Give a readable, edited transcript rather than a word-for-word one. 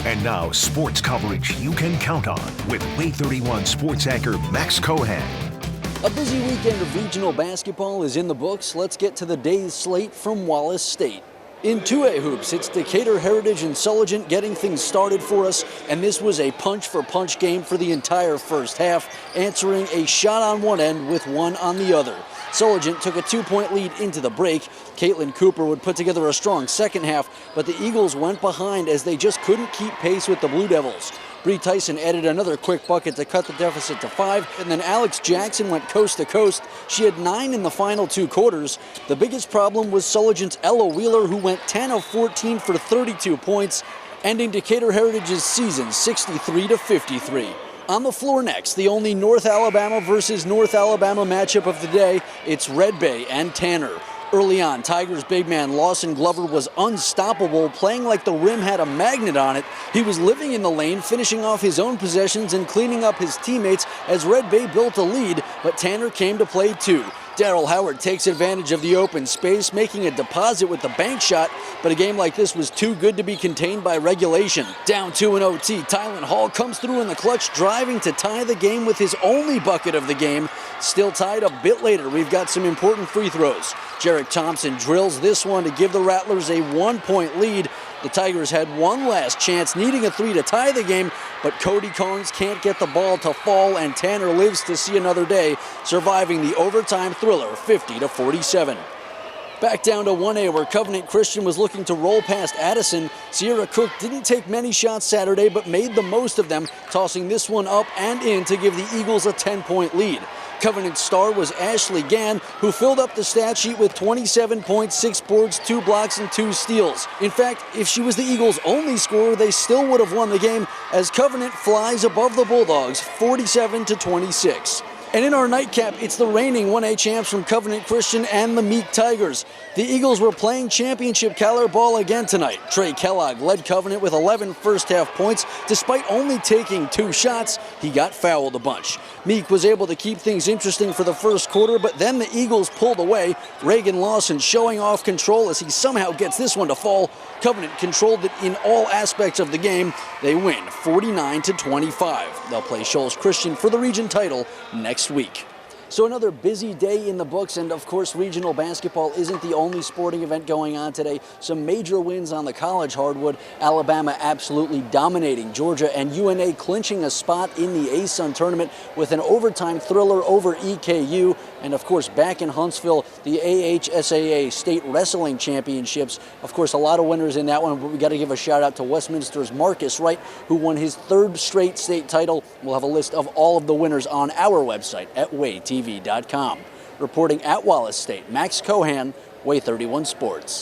And now, sports coverage you can count on with Way 31 sports anchor Max Cohan. A busy weekend of regional basketball is in the books. Let's get to the day's slate from Wallace State. In 2A hoops, it's Decatur Heritage and Sulligent getting things started for us, and this was a punch-for-punch game for the entire first half, answering a shot on one end with one on the other. Sulligent took a 2-point lead into the break. Caitlin Cooper would put together a strong second half, but the Eagles went behind as they just couldn't keep pace with the Blue Devils. Bree Tyson added another quick bucket to cut the deficit to 5, and then Alex Jackson went coast to coast. She had 9 in the final 2 quarters. The biggest problem was Sulligent's Ella Wheeler, who went 10 of 14 for 32 points, ending Decatur Heritage's season 63-53. On the floor next, the only North Alabama versus North Alabama matchup of the day, it's Red Bay and Tanner. Early on, Tigers big man Lawson Glover was unstoppable, playing like the rim had a magnet on it. He was living in the lane, finishing off his own possessions and cleaning up his teammates as Red Bay built a lead, but Tanner came to play too. Daryl Howard takes advantage of the open space, making a deposit with the bank shot, but a game like this was too good to be contained by regulation. Down 2 in OT, Tylen Hall comes through in the clutch, driving to tie the game with his only bucket of the game. Still tied a bit later, we've got some important free throws. Jarek Thompson drills this one to give the Rattlers a 1-point lead. The Tigers had one last chance, needing a 3 to tie the game, but Cody Carnes can't get the ball to fall, and Tanner lives to see another day, surviving the overtime thriller 50-47. Back down to 1A, where Covenant Christian was looking to roll past Addison. Sierra Cook didn't take many shots Saturday, but made the most of them, tossing this one up and in to give the Eagles a 10-point lead. Covenant star was Ashley Gann, who filled up the stat sheet with 27 points, 6 boards, 2 blocks, and 2 steals. In fact, if she was the Eagles' only scorer, they still would have won the game, as Covenant flies above the Bulldogs 47-26. And in our nightcap, it's the reigning 1A champs from Covenant Christian and the Meek Tigers. The Eagles were playing championship caliber ball again tonight. Trey Kellogg led Covenant with 11 first-half points. Despite only taking 2 shots, he got fouled a bunch. Meek was able to keep things interesting for the first quarter, but then the Eagles pulled away. Reagan Lawson showing off control as he somehow gets this one to fall. Covenant controlled it in all aspects of the game. They win 49-25. They'll play Shoals Christian for the region title next week. So another busy day in the books, and of course regional basketball isn't the only sporting event going on today. Some major wins on the college hardwood. Alabama absolutely dominating Georgia, and UNA clinching a spot in the ASUN tournament with an overtime thriller over EKU. And of course back in Huntsville, the AHSAA State Wrestling Championships. Of course a lot of winners in that one, but we got to give a shout out to Westminster's Marcus Wright, who won his 3rd straight state title. We'll have a list of all of the winners on our website at WayTV.com. Reporting at Wallace State, Max Cohan, Way 31 Sports.